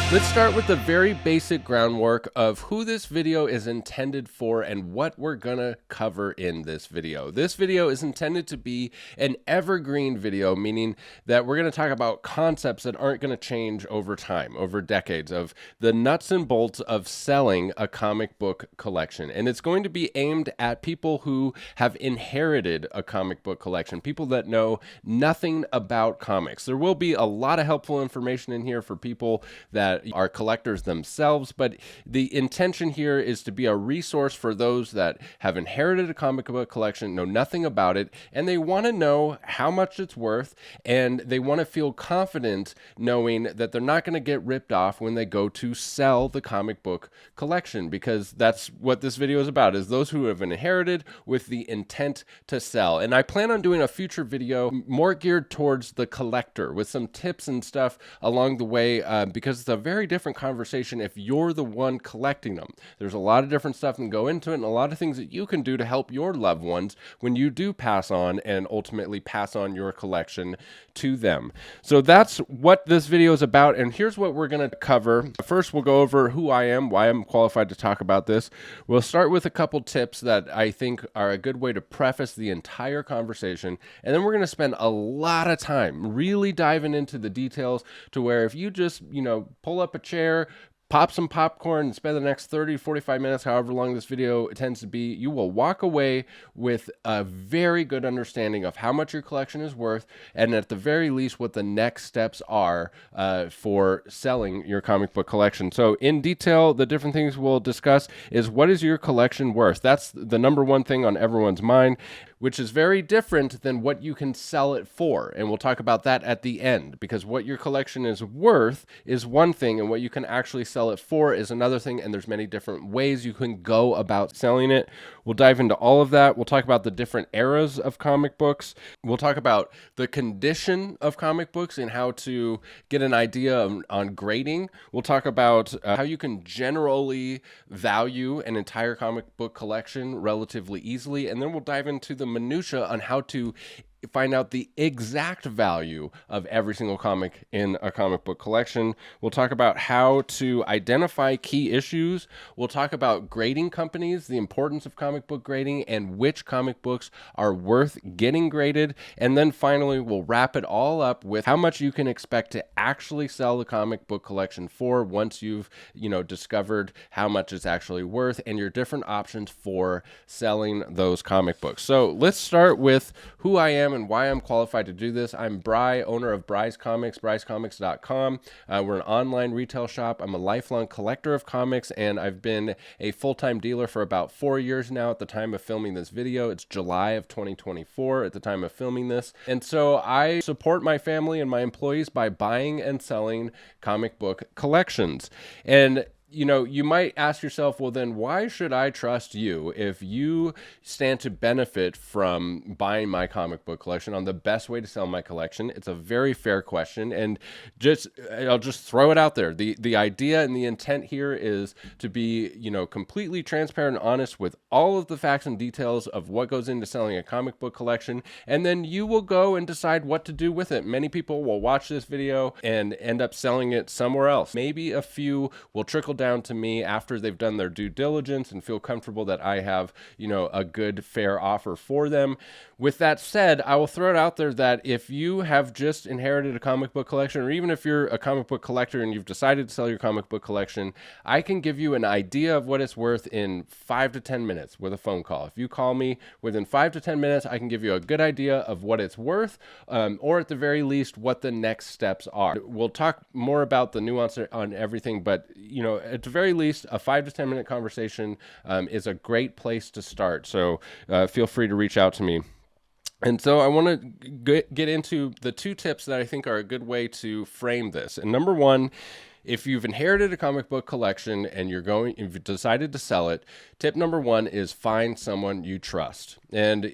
Let's start with the very basic groundwork of who this video is intended for and what we're gonna cover in this video. This video is intended to be an evergreen video, meaning that we're gonna talk about concepts that aren't gonna change over time, over decades, of the nuts and bolts of selling a comic book collection. And it's going to be aimed at people who have inherited a comic book collection, people that know nothing about comics. There will be a lot of helpful information in here for people that are collectors themselves, but the intention here is to be a resource for those that have inherited a comic book collection, know nothing about it, and they want to know how much it's worth, and they want to feel confident knowing that they're not going to get ripped off when they go to sell the comic book collection, because that's what this video is about, is those who have inherited with the intent to sell. And I plan on doing a future video more geared towards the collector with some tips and stuff along the way, because it's a very different conversation if you're the one collecting them. There's a lot of different stuff that go into it and a lot of things that you can do to help your loved ones when you do pass on and ultimately pass on your collection to them. So that's what this video is about, and here's what we're going to cover. First, we'll go over who I am, why I'm qualified to talk about this. We'll start with a couple tips that I think are a good way to preface the entire conversation, and then we're going to spend a lot of time really diving into the details to where if you just, pull up a chair, pop some popcorn, and spend the next 30 to 45 minutes, however long this video tends to be, you will walk away with a very good understanding of how much your collection is worth, and at the very least, what the next steps are for selling your comic book collection. So in detail, the different things we'll discuss is, what is your collection worth? That's the number one thing on everyone's mind, which is very different than what you can sell it for. And we'll talk about that at the end, because what your collection is worth is one thing, and what you can actually sell it for is another thing, and there's many different ways you can go about selling it. We'll dive into all of that. We'll talk about the different eras of comic books. We'll talk about the condition of comic books and how to get an idea on grading. We'll talk about how you can generally value an entire comic book collection relatively easily, and then we'll dive into the minutia on how to find out the exact value of every single comic in a comic book collection. We'll talk about how to identify key issues. We'll talk about grading companies, the importance of comic book grading, and which comic books are worth getting graded. And then finally, we'll wrap it all up with how much you can expect to actually sell the comic book collection for once you've, discovered how much it's actually worth, and your different options for selling those comic books. So let's start with who I am and why I'm qualified to do this. I'm Bry, owner of Bry's Comics, bryscomics.com. We're an online retail shop. I'm a lifelong collector of comics, and I've been a full-time dealer for about 4 years now at the time of filming this video. It's July of 2024 at the time of filming this. And so I support my family and my employees by buying and selling comic book collections. And you might ask yourself, well, then why should I trust you if you stand to benefit from buying my comic book collection on the best way to sell my collection? It's a very fair question, and I'll just throw it out there. The idea and the intent here is to be, completely transparent and honest with all of the facts and details of what goes into selling a comic book collection, and then you will go and decide what to do with it. Many people will watch this video and end up selling it somewhere else. Maybe a few will trickle down to me after they've done their due diligence and feel comfortable that I have, a good, fair offer for them. With that said, I will throw it out there that if you have just inherited a comic book collection, or even if you're a comic book collector and you've decided to sell your comic book collection, I can give you an idea of what it's worth in 5 to 10 minutes with a phone call. If you call me within 5 to 10 minutes, I can give you a good idea of what it's worth, or at the very least, what the next steps are. We'll talk more about the nuance on everything, but, at the very least, a 5 to 10 minute conversation is a great place to start. So feel free to reach out to me. And so I want to get into the two tips that I think are a good way to frame this. And number one, if you've inherited a comic book collection and if you've decided to sell it, tip number one is find someone you trust. And,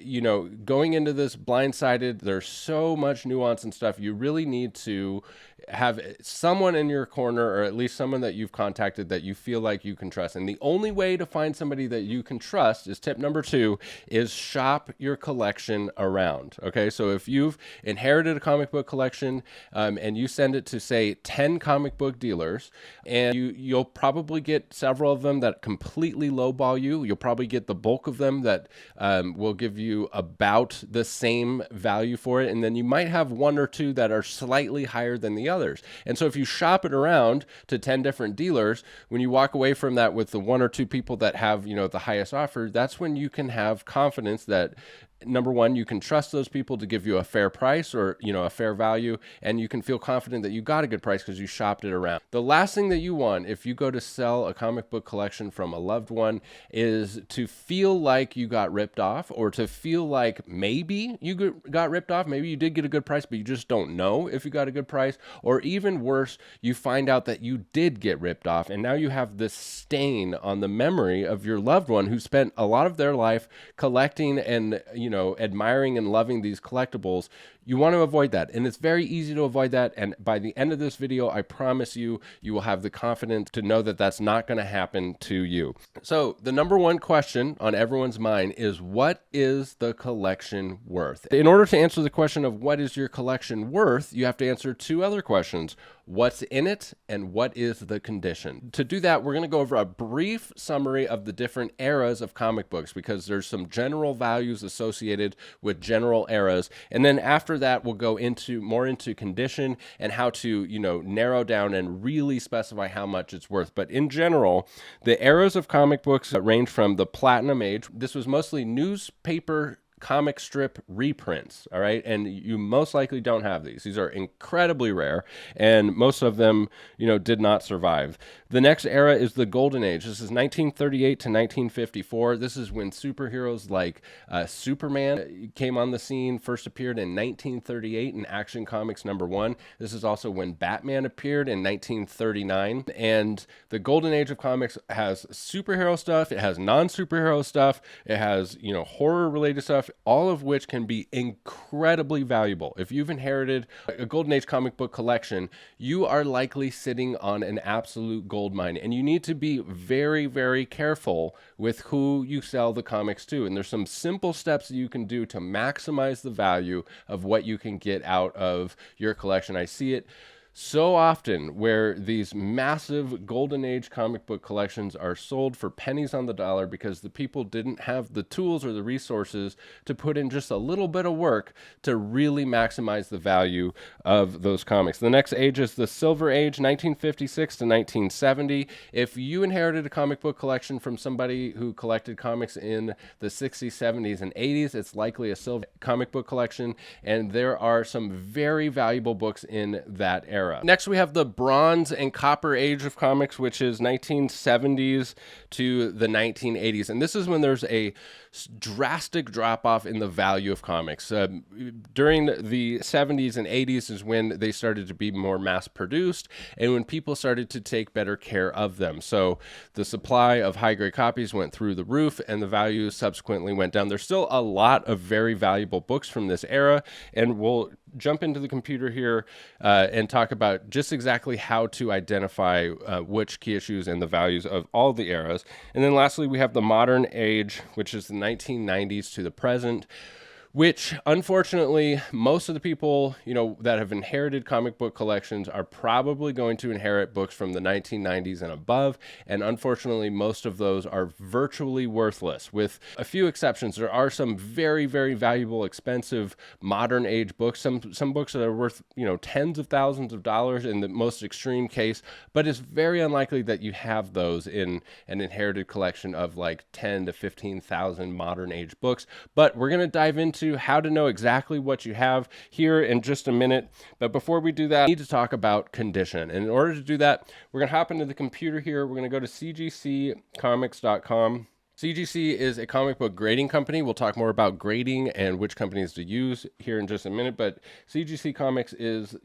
going into this blindsided, there's so much nuance and stuff. You really need to have someone in your corner, or at least someone that you've contacted that you feel like you can trust. And the only way to find somebody that you can trust is tip number two, is shop your collection around. Okay, so if you've inherited a comic book collection and you send it to, say, 10 comic book dealers, dealers, and you'll probably get several of them that completely lowball you. You'll probably get the bulk of them that will give you about the same value for it, and then you might have one or two that are slightly higher than the others. And so if you shop it around to 10 different dealers, when you walk away from that with the one or two people that have, the highest offer, that's when you can have confidence that, number one, you can trust those people to give you a fair price or, a fair value, and you can feel confident that you got a good price because you shopped it around. The last thing that you want if you go to sell a comic book collection from a loved one is to feel like you got ripped off, or to feel like maybe you got ripped off. Maybe you did get a good price, but you just don't know if you got a good price. Or even worse, you find out that you did get ripped off, and now you have this stain on the memory of your loved one who spent a lot of their life collecting and, admiring and loving these collectibles. You want to avoid that, and it's very easy to avoid that. And by the end of this video, I promise you, you will have the confidence to know that that's not going to happen to you. So the number one question on everyone's mind is, what is the collection worth? In order to answer the question of what is your collection worth, you have to answer two other questions. What's in it, and what is the condition? To do that, we're going to go over a brief summary of the different eras of comic books, because there's some general values associated with general eras. And then after that, we'll go more into condition and how to, narrow down and really specify how much it's worth. But in general, the eras of comic books range from the Platinum Age. This was mostly newspaper comic strip reprints, all right? And you most likely don't have these. These are incredibly rare, and most of them, did not survive. The next era is the Golden Age. This is 1938 to 1954. This is when superheroes like Superman came on the scene, first appeared in 1938 in Action Comics #1. This is also when Batman appeared in 1939. And the Golden Age of comics has superhero stuff, it has non-superhero stuff, it has, horror-related stuff, all of which can be incredibly valuable. If you've inherited a Golden Age comic book collection, you are likely sitting on an absolute gold mine, and you need to be very, very careful with who you sell the comics to. And there's some simple steps that you can do to maximize the value of what you can get out of your collection. I see it so often where these massive Golden Age comic book collections are sold for pennies on the dollar because the people didn't have the tools or the resources to put in just a little bit of work to really maximize the value of those comics. The next age is the Silver Age, 1956 to 1970. If you inherited a comic book collection from somebody who collected comics in the 60s, 70s, and 80s, it's likely a silver comic book collection, and there are some very valuable books in that era. Next, we have the Bronze and Copper Age of comics, which is 1970s to the 1980s. And this is when there's a drastic drop-off in the value of comics. During the 70s and 80s is when they started to be more mass-produced and when people started to take better care of them. So the supply of high-grade copies went through the roof, and the value subsequently went down. There's still a lot of very valuable books from this era, and we'll jump into the computer here and talk about just exactly how to identify which key issues and the values of all the eras. And then lastly, we have the Modern Age, which is the 1990s to the present, which unfortunately most of the people, that have inherited comic book collections are probably going to inherit books from the 1990s and above. And unfortunately, most of those are virtually worthless. With a few exceptions, there are some very, very valuable, expensive modern age books, some books that are worth, tens of thousands of dollars in the most extreme case, but it's very unlikely that you have those in an inherited collection of like 10 to 15,000 modern age books. But we're going to dive into how to know exactly what you have here in just a minute. But before we do that, I need to talk about condition. And in order to do that, we're going to hop into the computer here. We're going to go to cgccomics.com. CGC is a comic book grading company. We'll talk more about grading and which companies to use here in just a minute, but CGC Comics is,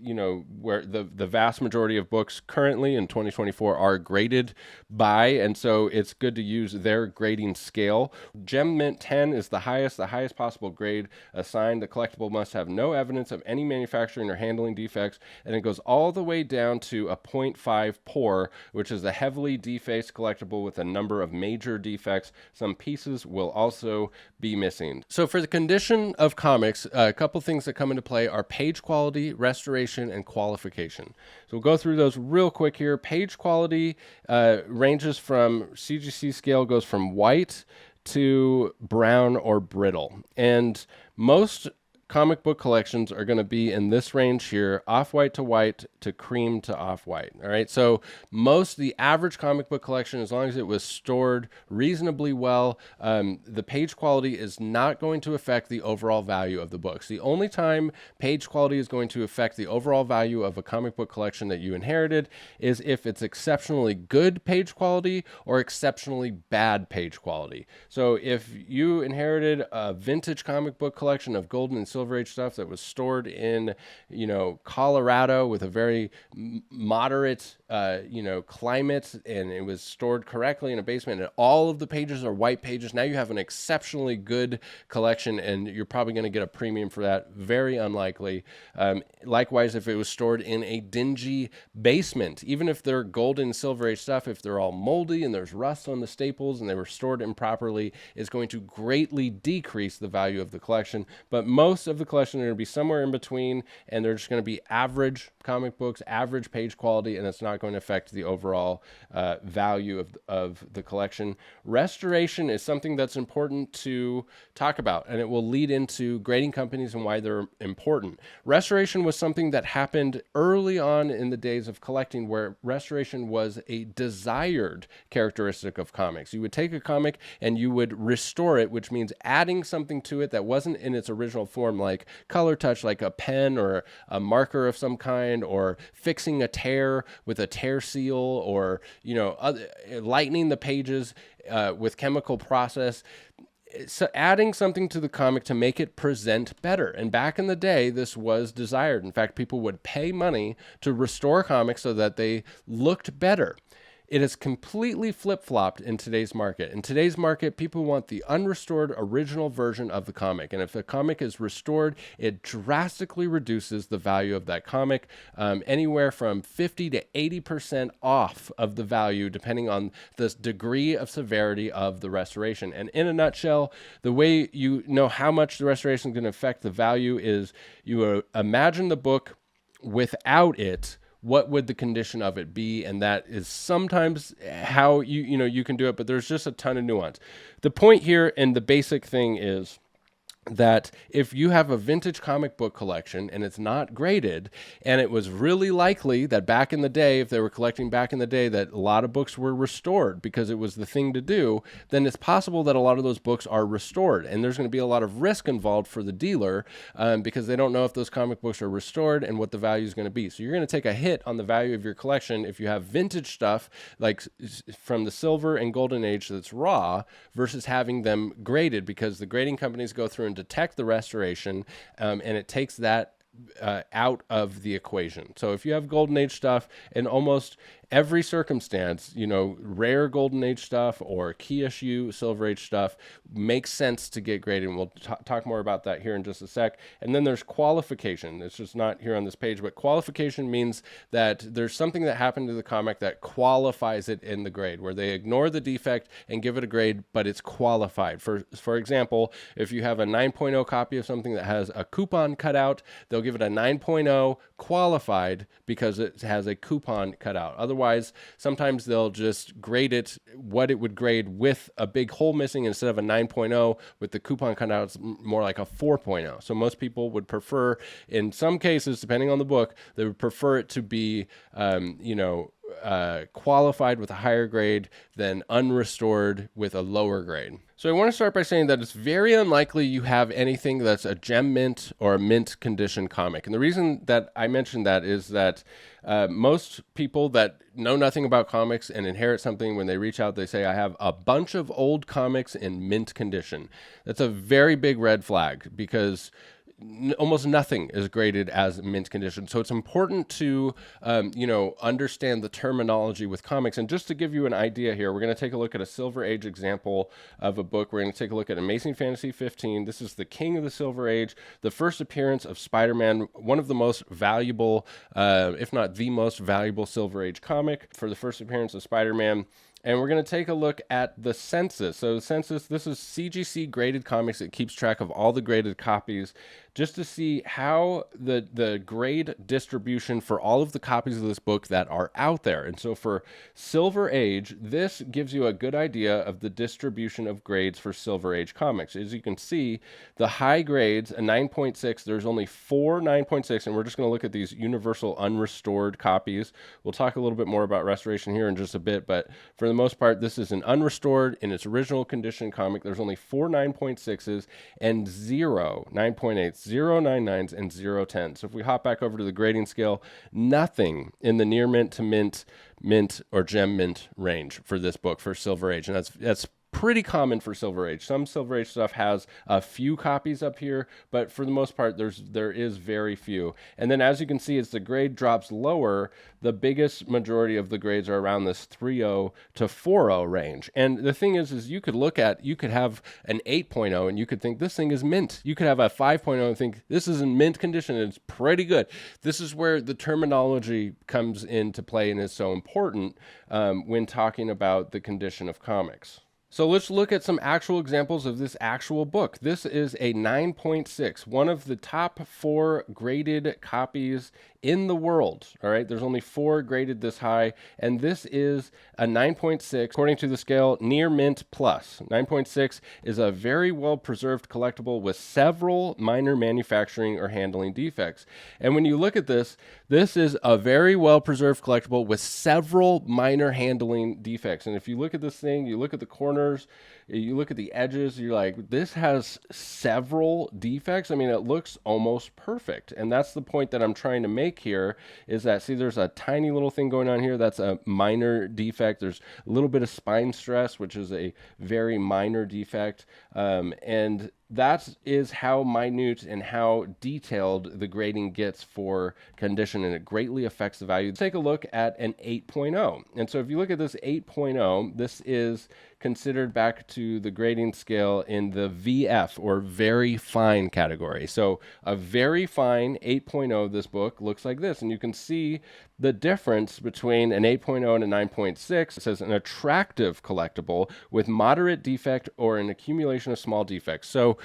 where the vast majority of books currently in 2024 are graded by, and so it's good to use their grading scale. Gem Mint 10 is the highest possible grade assigned. The collectible must have no evidence of any manufacturing or handling defects, and it goes all the way down to a 0.5 poor, which is a heavily defaced collectible with a number of major defects. Some pieces will also be missing. So for the condition of comics, a couple things that come into play are page quality, restoration, and qualification. So we'll go through those real quick here. Page quality ranges from CGC scale, goes from white to brown or brittle. And most comic book collections are going to be in this range here, off-white to white to cream to off-white. All right. So the average comic book collection, as long as it was stored reasonably well, the page quality is not going to affect the overall value of the books. The only time page quality is going to affect the overall value of a comic book collection that you inherited is if it's exceptionally good page quality or exceptionally bad page quality. So if you inherited a vintage comic book collection of golden and silver age stuff that was stored in, Colorado with a very moderate, climate, and it was stored correctly in a basement, and all of the pages are white pages, now you have an exceptionally good collection, and you're probably going to get a premium for that. Very unlikely. Likewise, if it was stored in a dingy basement, even if they're gold and silver age stuff, if they're all moldy and there's rust on the staples and they were stored improperly, is going to greatly decrease the value of the collection. But most of the collection are going to be somewhere in between, and they're just going to be average comic books, average page quality, and it's not going to affect the overall value of the collection. Restoration is something that's important to talk about, and it will lead into grading companies and why they're important. Restoration was something that happened early on in the days of collecting, where restoration was a desired characteristic of comics. You would take a comic and you would restore it, which means adding something to it that wasn't in its original form, like color touch, like a pen or a marker of some kind, or fixing a tear with a tear seal, or lightening the pages with chemical process. So adding something to the comic to make it present better. And back in the day, this was desired. In fact, people would pay money to restore comics so that they looked better. It has completely flip-flopped in today's market. In today's market, people want the unrestored original version of the comic. And if the comic is restored, it drastically reduces the value of that comic, anywhere from 50 to 80% off of the value, depending on the degree of severity of the restoration. And in a nutshell, the way you know how much the restoration is going to affect the value is you imagine the book without it. What would the condition of it be? And that is sometimes how you can do it, but there's just a ton of nuance. The point here and the basic thing is that if you have a vintage comic book collection and it's not graded, and it was really likely that back in the day, if they were collecting back in the day, that a lot of books were restored because it was the thing to do, then it's possible that a lot of those books are restored. And there's going to be a lot of risk involved for the dealer because they don't know if those comic books are restored and what the value is going to be. So you're going to take a hit on the value of your collection if you have vintage stuff like from the silver and golden age that's raw versus having them graded, because the grading companies go through and detect the restoration, and it takes that out of the equation. So if you have golden age stuff, in almost every circumstance, rare golden age stuff or key issue silver age stuff makes sense to get graded. And we'll talk more about that here in just a sec. And then there's qualification. It's just not here on this page, but qualification means that there's something that happened to the comic that qualifies it in the grade, where they ignore the defect and give it a grade, but it's qualified. For example, if you have a 9.0 copy of something that has a coupon cut out, they'll give it a 9.0 qualified because it has a coupon cut out. Otherwise, sometimes they'll just grade it what it would grade with a big hole missing instead of a 9.0 with the coupon cut out. It's more like a 4.0. So most people would prefer, in some cases, depending on the book, they would prefer it to be, qualified with a higher grade than unrestored with a lower grade. So I want to start by saying that it's very unlikely you have anything that's a gem mint or a mint condition comic. And the reason that I mentioned that is that most people that know nothing about comics and inherit something, when they reach out, they say, I have a bunch of old comics in mint condition. That's a very big red flag, because almost nothing is graded as mint condition. So it's important to, understand the terminology with comics. And just to give you an idea here, we're going to take a look at a Silver Age example of a book. We're going to take a look at Amazing Fantasy 15. This is the king of the Silver Age, the first appearance of Spider-Man, one of the most valuable, if not the most valuable Silver Age comic. For the first appearance of Spider-Man, And we're going to take a look at the census. So the census, this is CGC Graded Comics. It keeps track of all the graded copies just to see how the grade distribution for all of the copies of this book that are out there. And so for Silver Age, this gives you a good idea of the distribution of grades for Silver Age comics. As you can see, the high grades, a 9.6, there's only 4 9.6, and we're just going to look at these universal unrestored copies. We'll talk a little bit more about restoration here in just a bit, but for the most part, this is an unrestored in its original condition comic. There's only 4 9.6s and 0 9.8s, 0 9.9s, and 0 10s. So if we hop back over to the grading scale, nothing in the near mint to mint or gem mint range for this book for Silver Age, and that's pretty common for Silver Age. Some Silver Age stuff has a few copies up here, but for the most part, there is very few. And then as you can see, as the grade drops lower, the biggest majority of the grades are around this 3.0 to 4.0 range. And the thing is you could have an 8.0 and you could think this thing is mint. You could have a 5.0 and think this is in mint condition and it's pretty good. This is where the terminology comes into play and is so important when talking about the condition of comics. So let's look at some actual examples of this actual book. This is a 9.6, one of the top 4 graded copies in the world. All right, there's only 4 graded this high, and this is a 9.6 according to the scale near mint plus. 9.6 is a very well preserved collectible with several minor manufacturing or handling defects. And when you look at this, this is a very well preserved collectible with several minor handling defects. And if you look at this thing, you look at the corners, you look at the edges, you're like, this has several defects. I mean, it looks almost perfect. And that's the point that I'm trying to make here is that, see, there's a tiny little thing going on here. That's a minor defect. There's a little bit of spine stress, which is a very minor defect. And that is how minute and how detailed the grading gets for condition, and it greatly affects the value. Let's take a look at an 8.0. And so if you look at this 8.0, this is considered back to the grading scale in the VF or very fine category. So a very fine 8.0, this book looks like this, and you can see the difference between an 8.0 and a 9.6. It says an attractive collectible with moderate defect or an accumulation of small defects. So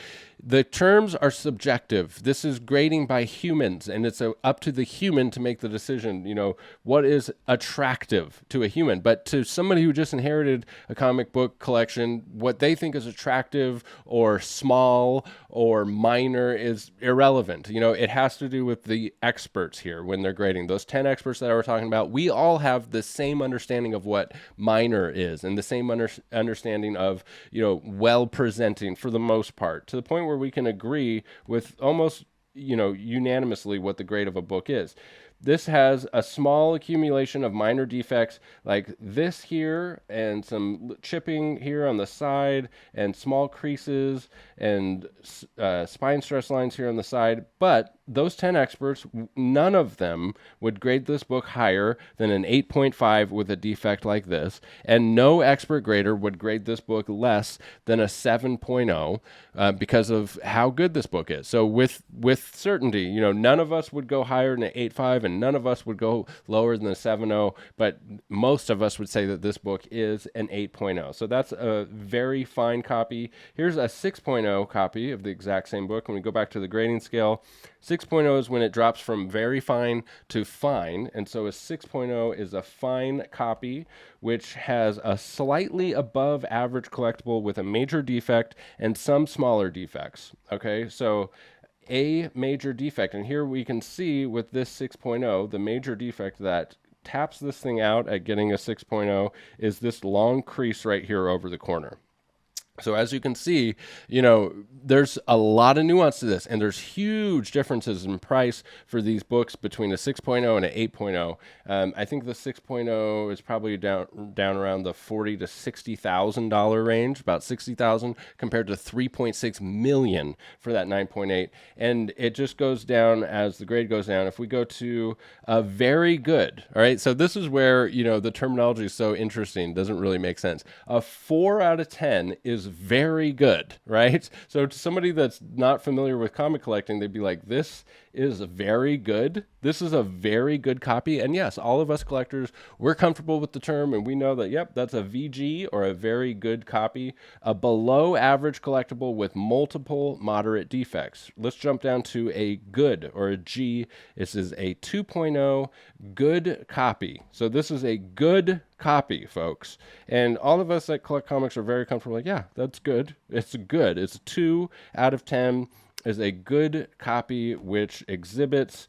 the terms are subjective. This is grading by humans, and it's up to the human to make the decision, you know, what is attractive to a human. But to somebody who just inherited a comic book collection, what they think is attractive or small or minor is irrelevant. You know, it has to do with the experts here when they're grading. Those 10 experts that I was talking about, we all have the same understanding of what minor is and the same understanding of, you know, well presenting for the most part, to the point where we can agree with almost, you know, unanimously what the grade of a book is. This has a small accumulation of minor defects like this here, and some chipping here on the side, and small creases and spine stress lines here on the side. But those 10 experts, none of them would grade this book higher than an 8.5 with a defect like this, and no expert grader would grade this book less than a 7.0 because of how good this book is. So with certainty, you know, none of us would go higher than an 8.5, and none of us would go lower than a 7.0, but most of us would say that this book is an 8.0. So that's a very fine copy. Here's a 6.0 copy of the exact same book. When we go back to the grading scale, 6.0 is when it drops from very fine to fine, and so a 6.0 is a fine copy, which has a slightly above average collectible with a major defect and some smaller defects. Okay, so a major defect, and here we can see with this 6.0, the major defect that taps this thing out at getting a 6.0 is this long crease right here over the corner. So as you can see, you know, there's a lot of nuance to this, and there's huge differences in price for these books between a 6.0 and an 8.0. I think the 6.0 is probably down around the $40,000 to $60,000 range, about $60,000 compared to $3.6 million for that 9.8. And it just goes down as the grade goes down. If we go to a very good, all right, so this is where, you know, the terminology is so interesting, doesn't really make sense. A 4 out of 10 is very good, right? So to somebody that's not familiar with comic collecting, they'd be like, this is very good. This is a very good copy. And yes, all of us collectors, we're comfortable with the term and we know that, yep, that's a VG or a very good copy, a below average collectible with multiple moderate defects. Let's jump down to a good or a G. This is a 2.0 good copy. So this is a good copy, folks. And all of us that collect comics are very comfortable. Like, yeah, that's good. It's good. It's a 2 out of 10 is a good copy which exhibits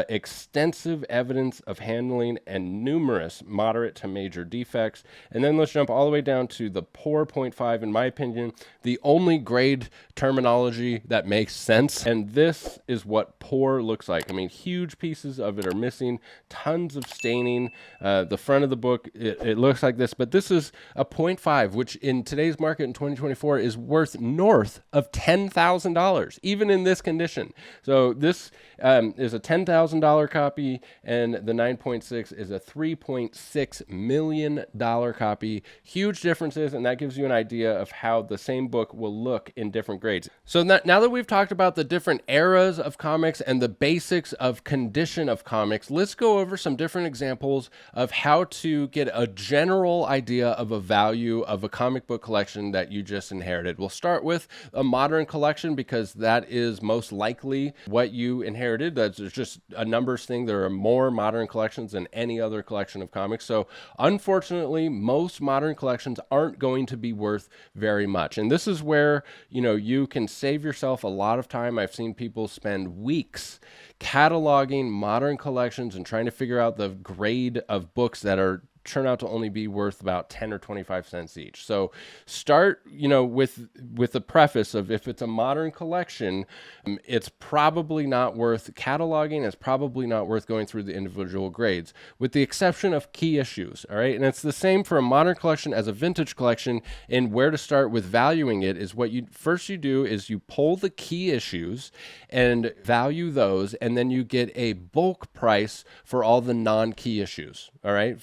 extensive evidence of handling and numerous moderate to major defects. And then let's jump all the way down to the poor 0.5, in my opinion, the only grade terminology that makes sense. And this is what poor looks like. I mean, huge pieces of it are missing, tons of staining. The front of the book, it looks like this, but this is a 0.5, which in today's market in 2024 is worth north of $10,000, even in this condition. So this is a $10,000 copy, and the 9.6 is a $3.6 million copy. Huge differences, and that gives you an idea of how the same book will look in different grades. So now that we've talked about the different eras of comics and the basics of condition of comics, let's go over some different examples of how to get a general idea of a value of a comic book collection that you just inherited. We'll start with a modern collection because that is most likely what you inherited. That's just a numbers thing. There are more modern collections than any other collection of comics. So unfortunately, most modern collections aren't going to be worth very much. And this is where, you can save yourself a lot of time. I've seen people spend weeks cataloging modern collections and trying to figure out the grade of books that turn out to only be worth about 10 or 25 cents each. So start, with the preface of, if it's a modern collection, it's probably not worth cataloging. It's probably not worth going through the individual grades, with the exception of key issues. All right. And it's the same for a modern collection as a vintage collection. And where to start with valuing it is what you do is you pull the key issues and value those. And then you get a bulk price for all the non-key issues. All right.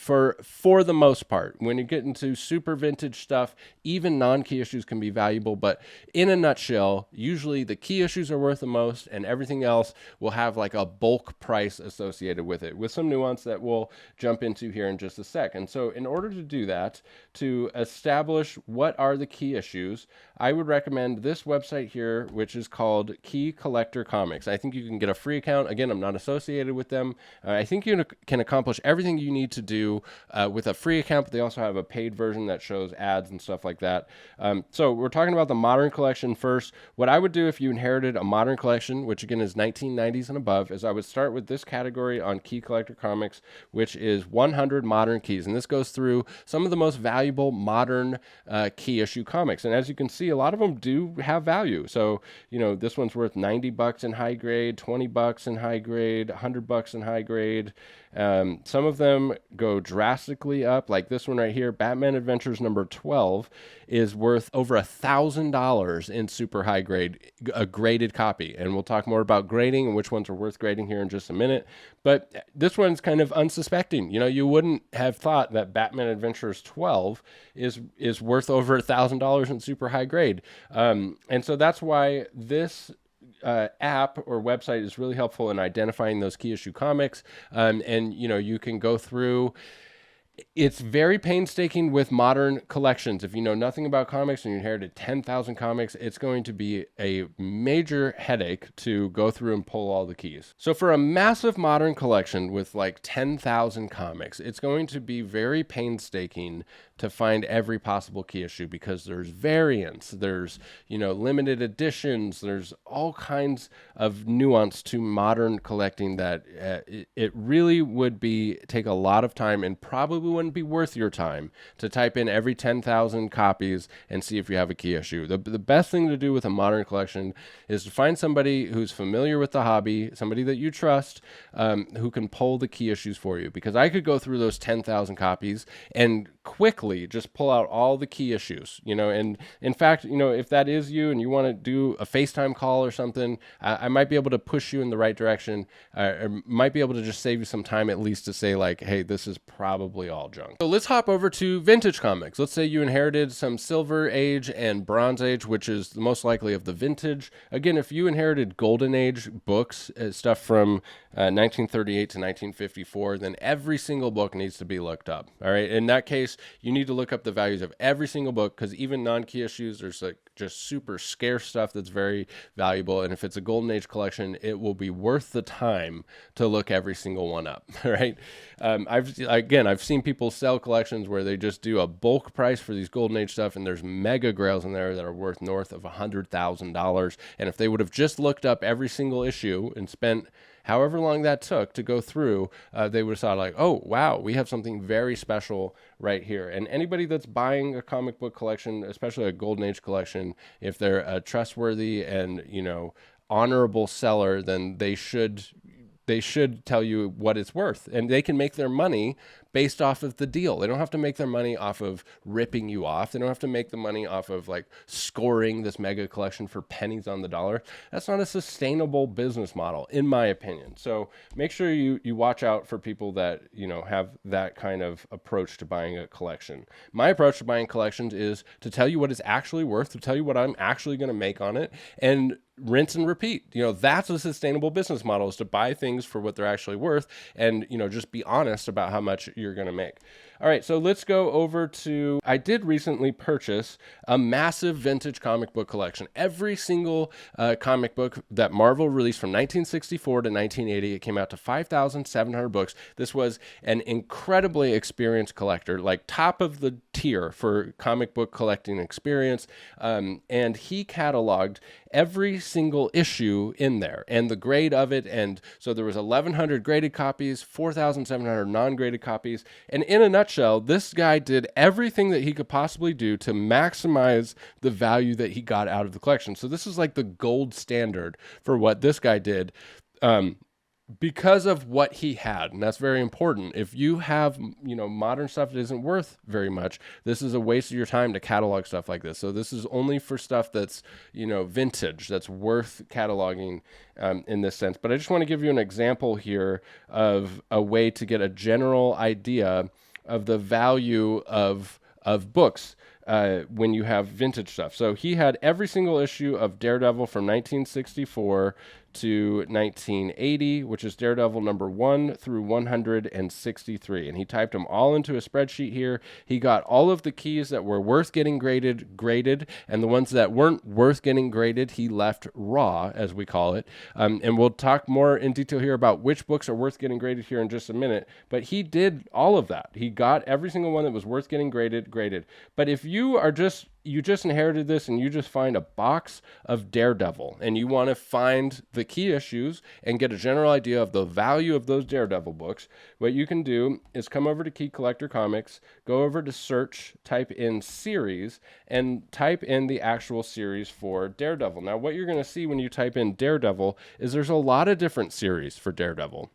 For the most part, when you get into super vintage stuff, even non-key issues can be valuable. But in a nutshell, usually the key issues are worth the most, and everything else will have like a bulk price associated with it, with some nuance that we'll jump into here in just a sec. And so in order to do that, to establish what are the key issues, I would recommend this website here, which is called Key Collector Comics. I think you can get a free account. Again, I'm not associated with them. I think you can accomplish everything you need to do with a free account, but they also have a paid version that shows ads and stuff like that. So we're talking about the modern collection first. What I would do if you inherited a modern collection, which again is 1990s and above, is I would start with this category on Key Collector Comics, which is 100 modern keys. And this goes through some of the most valuable modern key issue comics. And as you can see, a lot of them do have value. So, this one's worth $90 in high grade, $20 in high grade, $100 in high grade. Some of them go drastically up, like this one right here, Batman Adventures number 12 is worth over $1,000 in super high grade, a graded copy. And we'll talk more about grading and which ones are worth grading here in just a minute. But this one's kind of unsuspecting. You wouldn't have thought that Batman Adventures 12 is worth over $1,000 in super high grade. And so that's why this app or website is really helpful in identifying those key issue comics. And you can go through. It's very painstaking with modern collections. If you know nothing about comics and you inherited 10,000 comics, it's going to be a major headache to go through and pull all the keys. So for a massive modern collection with like 10,000 comics, it's going to be very painstaking to find every possible key issue because there's variants, there's, limited editions, there's all kinds of nuance to modern collecting that it really would take a lot of time and probably wouldn't be worth your time to type in every 10,000 copies and see if you have a key issue. The best thing to do with a modern collection is to find somebody who's familiar with the hobby, somebody that you trust, who can pull the key issues for you. Because I could go through those 10,000 copies and quickly just pull out all the key issues, and in fact, if that is you and you want to do a FaceTime call or something, I might be able to push you in the right direction, or might be able to just save you some time at least to say like, hey, this is probably all junk. So let's hop over to vintage comics. Let's say you inherited some Silver Age and Bronze Age, which is the most likely of the vintage. Again, if you inherited Golden Age books, stuff from 1938 to 1954, then every single book needs to be looked up. All right. In that case, you need to look up the values of every single book, because even non-key issues, there's like just super scarce stuff that's very valuable. And if it's a Golden Age collection, it will be worth the time to look every single one up. Right. I've seen people sell collections where they just do a bulk price for these Golden Age stuff, and there's mega grails in there that are worth north of $100,000. And if they would have just looked up every single issue and spent however long that took to go through, they would have thought like, oh, wow, we have something very special right here. And anybody that's buying a comic book collection, especially a Golden Age collection, if they're a trustworthy and, honorable seller, then they should tell you what it's worth, and they can make their money based off of the deal. They don't have to make their money off of ripping you off. They don't have to make the money off of like scoring this mega collection for pennies on the dollar. That's not a sustainable business model, in my opinion. So make sure you watch out for people that, have that kind of approach to buying a collection. My approach to buying collections is to tell you what it's actually worth, to tell you what I'm actually going to make on it, and rinse and repeat. That's a sustainable business model, is to buy things for what they're actually worth, and, just be honest about how much you're going to make. All right, so let's go over to, I did recently purchase a massive vintage comic book collection. Every single comic book that Marvel released from 1964 to 1980, it came out to 5,700 books. This was an incredibly experienced collector, like top of the tier for comic book collecting experience. And he cataloged every single issue in there and the grade of it. And so there was 1,100 graded copies, 4,700 non-graded copies. And in a nutshell, this guy did everything that he could possibly do to maximize the value that he got out of the collection. So this is like the gold standard for what this guy did. Because of what he had. And that's very important. If you have, modern stuff that isn't worth very much, this is a waste of your time to catalog stuff like this. So this is only for stuff that's, vintage, that's worth cataloging in this sense. But I just want to give you an example here of a way to get a general idea of the value of books when you have vintage stuff. So he had every single issue of Daredevil from 1964 to 1980, which is Daredevil number 1 through 163. And he typed them all into a spreadsheet here. He got all of the keys that were worth getting graded, and the ones that weren't worth getting graded, he left raw, as we call it. And we'll talk more in detail here about which books are worth getting graded here in just a minute. But he did all of that. He got every single one that was worth getting graded. But if you just inherited this and you just find a box of Daredevil and you want to find the key issues and get a general idea of the value of those Daredevil books, what you can do is come over to Key Collector Comics, go over to search, type in series, and type in the actual series for Daredevil. Now, what you're going to see when you type in Daredevil is there's a lot of different series for Daredevil.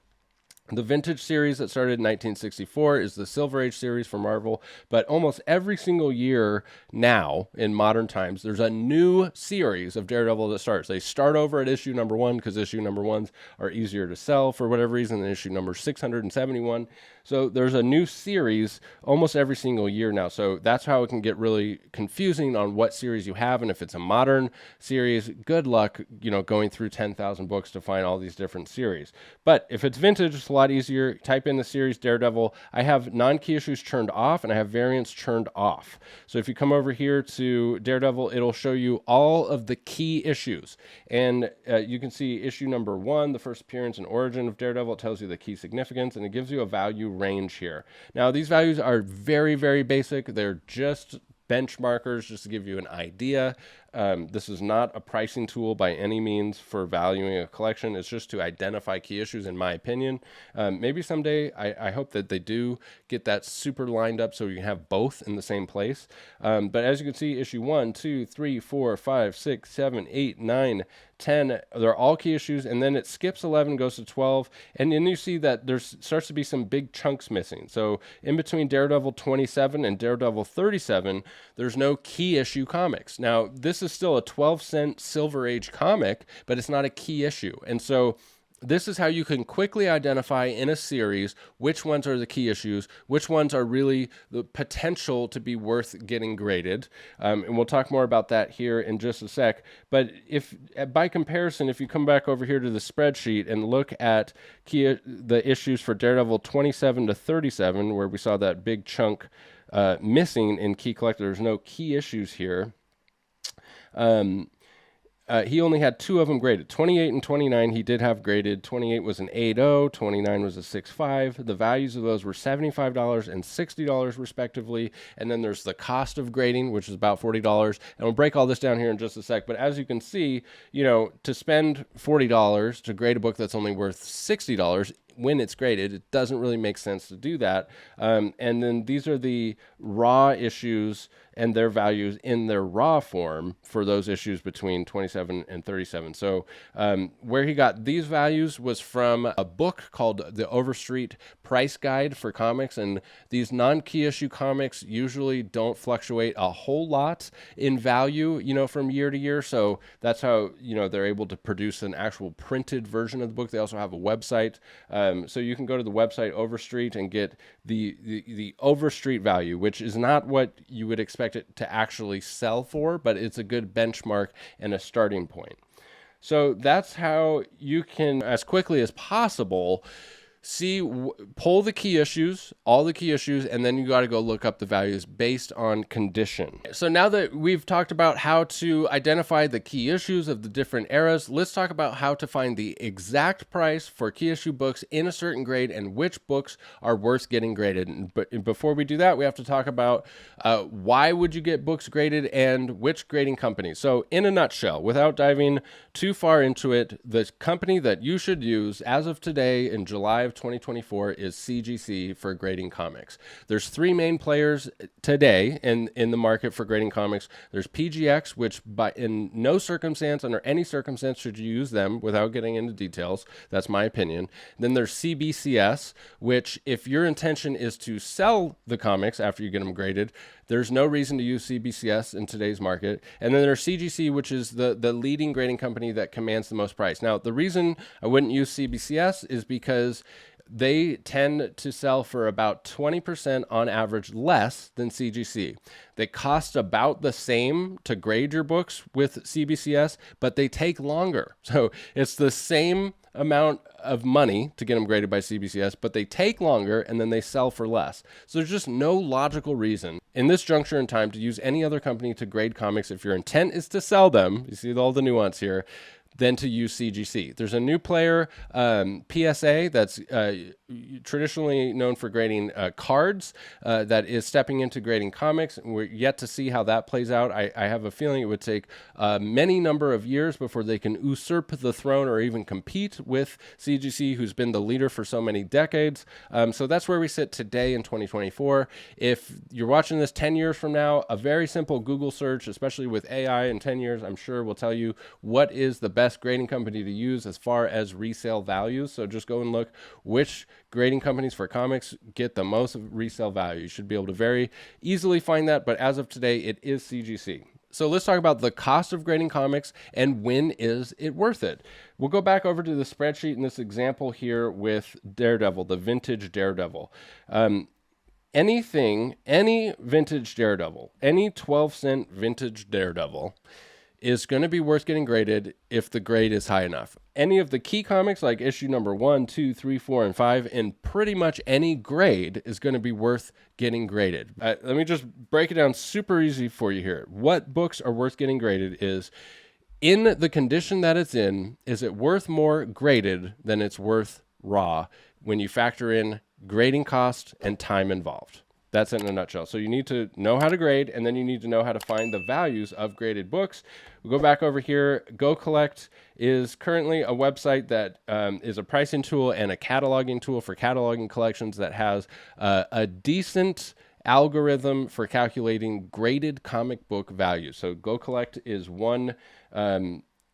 The vintage series that started in 1964 is the Silver Age series for Marvel, but almost every single year now in modern times, there's a new series of Daredevil that starts. They start over at issue number 1 because issue number 1s are easier to sell for whatever reason than issue number 671. So there's a new series almost every single year now. So that's how it can get really confusing on what series you have. And if it's a modern series, good luck, going through 10,000 books to find all these different series. But if it's vintage, it's a lot easier. Type in the series Daredevil. I have non-key issues turned off and I have variants turned off. So if you come over here to Daredevil, it'll show you all of the key issues. And you can see issue number 1, the first appearance and origin of Daredevil. It tells you the key significance and it gives you a value range here. Now, these values are very, very basic. They're just benchmarkers just to give you an idea This is not a pricing tool by any means for valuing a collection. It's just to identify key issues, in my opinion. Maybe someday I hope that they do get that super lined up so you can have both in the same place. But as you can see, issue 1, 2, 3, 4, 5, 6, 7, 8, 9, 10, they're all key issues, and then it skips 11, goes to 12, and then you see that there starts to be some big chunks missing. So in between Daredevil 27 and Daredevil 37, there's no key issue comics. Now, this is still a 12-cent Silver Age comic, but it's not a key issue. And so this is how you can quickly identify in a series which ones are the key issues, which ones are really the potential to be worth getting graded. And we'll talk more about that here in just a sec. But if, by comparison, if you come back over here to the spreadsheet and look at the issues for Daredevil 27 to 37, where we saw that big chunk missing in Key Collector, there's no key issues here. He only had 2 of them graded. 28 and 29 he did have graded. 28 was an 8.0, 29 was a 6.5. The values of those were $75 and $60 respectively. And then there's the cost of grading, which is about $40. And we'll break all this down here in just a sec. But as you can see, you know, to spend $40 to grade a book that's only worth $60 when it's graded, it doesn't really make sense to do that. And then these are the raw issues and their values in their raw form for those issues between 27 and 37. So where he got these values was from a book called The Overstreet Price Guide for Comics. And these non-key issue comics usually don't fluctuate a whole lot in value, you know, from year to year. So that's how, you know, they're able to produce an actual printed version of the book. They also have a website. So you can go to the website Overstreet and get the Overstreet value, which is not what you would expect it to actually sell for, but it's a good benchmark and a starting point. So that's how you can, as quickly as possible, pull the key issues, all the key issues, and then you got to go look up the values based on condition. So now that we've talked about how to identify the key issues of the different eras, let's talk about how to find the exact price for key issue books in a certain grade and which books are worth getting graded. But before we do that, we have to talk about why would you get books graded and which grading company. So in a nutshell, without diving too far into it, the company that you should use as of today in July of 2024 is CGC for grading comics. There's 3 main players today in the market for grading comics. There's PGX, which in no circumstance, under any circumstance, should you use them without getting into details. That's my opinion. Then there's CBCS, which if your intention is to sell the comics after you get them graded, there's no reason to use CBCS in today's market. And then there's CGC, which is the leading grading company that commands the most price. Now, the reason I wouldn't use CBCS is because they tend to sell for about 20% on average less than CGC. They cost about the same to grade your books with CBCS, but they take longer. So it's the same amount of money to get them graded by CBCS, but they take longer and then they sell for less. So there's just no logical reason in this juncture in time to use any other company to grade comics if your intent is to sell them. You see all the nuance here. Than to use CGC. There's a new player, PSA, that's traditionally known for grading cards, that is stepping into grading comics. We're yet to see how that plays out. I have a feeling it would take many number of years before they can usurp the throne or even compete with CGC, who's been the leader for so many decades. So that's where we sit today in 2024. If you're watching this 10 years from now, a very simple Google search, especially with AI in 10 years, I'm sure will tell you what is the best grading company to use as far as resale values. So just go and look which grading companies for comics get the most resale value. You should be able to very easily find that, but as of today, it is CGC. So let's talk about the cost of grading comics and when is it worth it. We'll go back over to the spreadsheet in this example here with Daredevil, the vintage Daredevil. Any vintage Daredevil, any 12-cent vintage Daredevil is going to be worth getting graded if the grade is high enough. Any of the key comics like issue number 1, 2, 3, 4, and 5 in pretty much any grade is going to be worth getting graded. Let me just break it down super easy for you here. What books are worth getting graded is, in the condition that it's in, is it worth more graded than it's worth raw when you factor in grading cost and time involved. That's it in a nutshell. So you need to know how to grade, and then you need to know how to find the values of graded books. We'll go back over here. Go Collect is currently a website that is a pricing tool and a cataloging tool for cataloging collections that has a decent algorithm for calculating graded comic book value. So Go Collect is one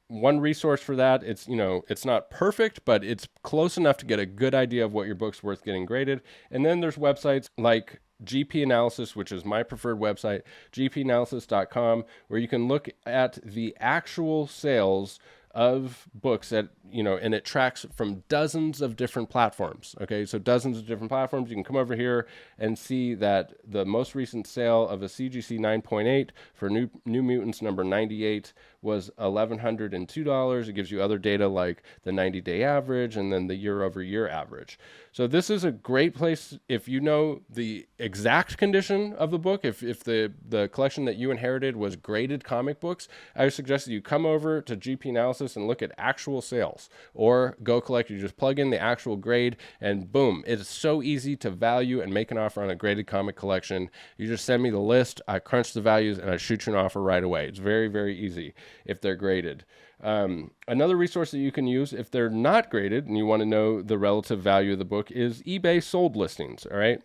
resource for that. It's, you know, it's not perfect, but it's close enough to get a good idea of what your book's worth getting graded. And then there's websites like GP Analysis, which is my preferred website, gpanalysis.com, where you can look at the actual sales of books at, you know, and it tracks from dozens of different platforms. Okay, so dozens of different platforms. You can come over here and see that the most recent sale of a CGC 9.8 for New Mutants number 98 was $1,102. It gives you other data like the 90-day average and then the year-over-year average. So this is a great place if you know the exact condition of the book. If the collection that you inherited was graded comic books, I would suggest that you come over to GP Analysis and look at actual sales, or Go Collect. You just plug in the actual grade and boom, it's so easy to value and make an offer on a graded comic collection. You just send me the list, I crunch the values, and I shoot you an offer right away. It's very, very easy if they're graded. Another resource that you can use if they're not graded and you want to know the relative value of the book is eBay sold listings. All right.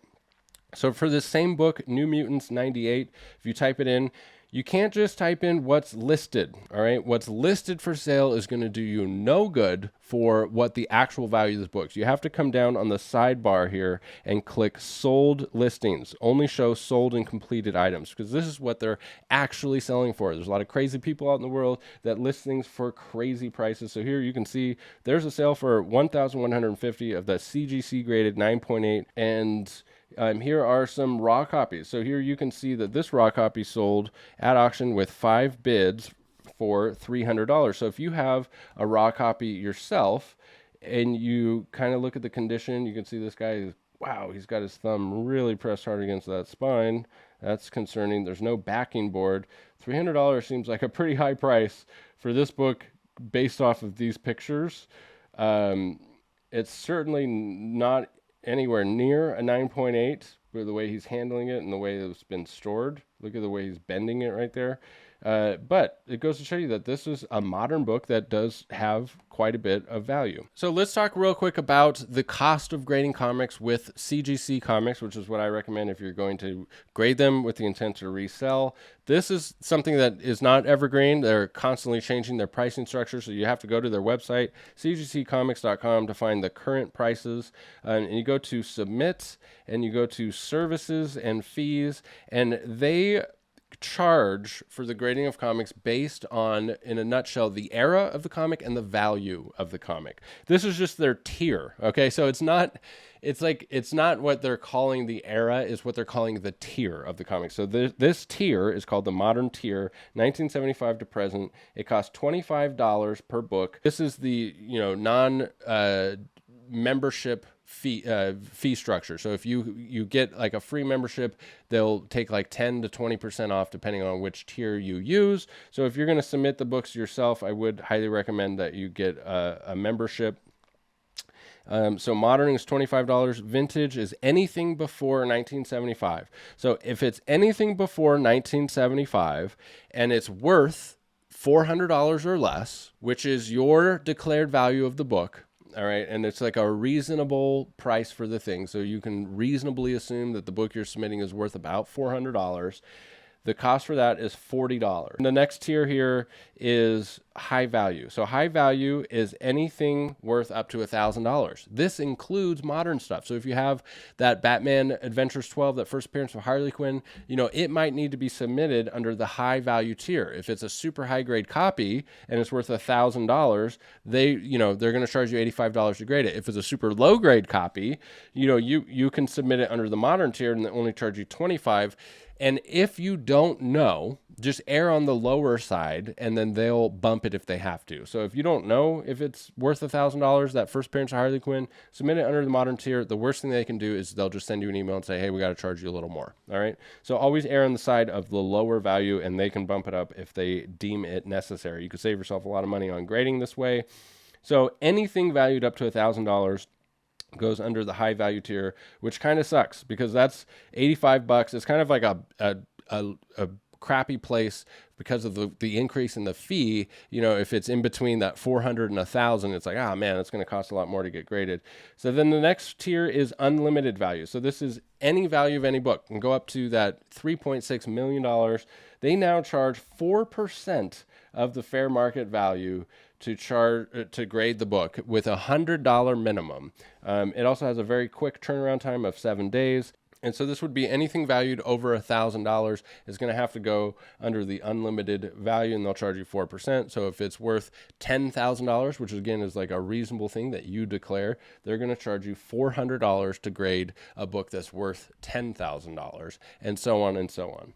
So for this same book, New Mutants 98, if you type it in, you can't just type in what's listed. All right. What's listed for sale is going to do you no good for what the actual value of this book is. You have to come down on the sidebar here and click sold listings. Only show sold and completed items, because this is what they're actually selling for. There's a lot of crazy people out in the world that list things for crazy prices. So here you can see there's a sale for $1,150 of the CGC graded 9.8, and here are some raw copies. So here you can see that this raw copy sold at auction with 5 bids for $300. So if you have a raw copy yourself and you kind of look at the condition, you can see this guy is, wow, he's got his thumb really pressed hard against that spine. That's concerning. There's no backing board. $300 seems like a pretty high price for this book based off of these pictures. It's certainly not anywhere near a 9.8 for the way he's handling it and the way it's been stored. Look at the way he's bending it right there. But it goes to show you that this is a modern book that does have quite a bit of value. So let's talk real quick about the cost of grading comics with CGC Comics, which is what I recommend if you're going to grade them with the intent to resell. This is something that is not evergreen. They're constantly changing their pricing structure, so you have to go to their website, cgccomics.com, to find the current prices. And you go to Submit, and you go to Services and Fees, and they charge for the grading of comics based on, in a nutshell, the era of the comic and the value of the comic. This is just their tier. Okay, so it's not what they're calling the era, is what they're calling the tier of the comic. So this tier is called the modern tier, 1975 to present. It costs $25 per book. This is the, you know, non membership fee structure. So if you get like a free membership, they'll take like 10 to 20% off depending on which tier you use. So if you're going to submit the books yourself, I would highly recommend that you get a membership. So modern is $25. Vintage is anything before 1975. So if it's anything before 1975 and it's worth $400 or less, which is your declared value of the book, all right, and it's like a reasonable price for the thing, so you can reasonably assume that the book you're submitting is worth about $400. The cost for that is $40. And the next tier here is high value. So high value is anything worth up to $1,000. This includes modern stuff. So if you have that Batman Adventures 12, that first appearance of Harley Quinn, you know, it might need to be submitted under the high value tier. If it's a super high grade copy and it's worth $1,000, they're going to charge you $85 to grade it. If it's a super low grade copy, you know, you can submit it under the modern tier and they only charge you $25. And if you don't know, just err on the lower side, and then they'll bump it if they have to. So if you don't know if it's worth $1,000, that first appearance of Harley Quinn, submit it under the modern tier. The worst thing they can do is they'll just send you an email and say, hey, we got to charge you a little more. All right. So always err on the side of the lower value, and they can bump it up if they deem it necessary. You could save yourself a lot of money on grading this way. So anything valued up to $1,000, goes under the high value tier, which kind of sucks because that's $85. It's kind of like a crappy place because of the increase in the fee. You know, if it's in between that 400 and 1,000, it's like, ah, man, it's going to cost a lot more to get graded. So then the next tier is unlimited value. So this is any value of any book, and go up to that $3.6 million. They now charge 4% of the fair market value to grade the book with $100 minimum. It also has a very quick turnaround time of 7 days. And so this would be anything valued over $1,000 is going to have to go under the unlimited value, and they'll charge you 4%. So if it's worth $10,000, which again is like a reasonable thing that you declare, they're going to charge you $400 to grade a book that's worth $10,000, and so on and so on.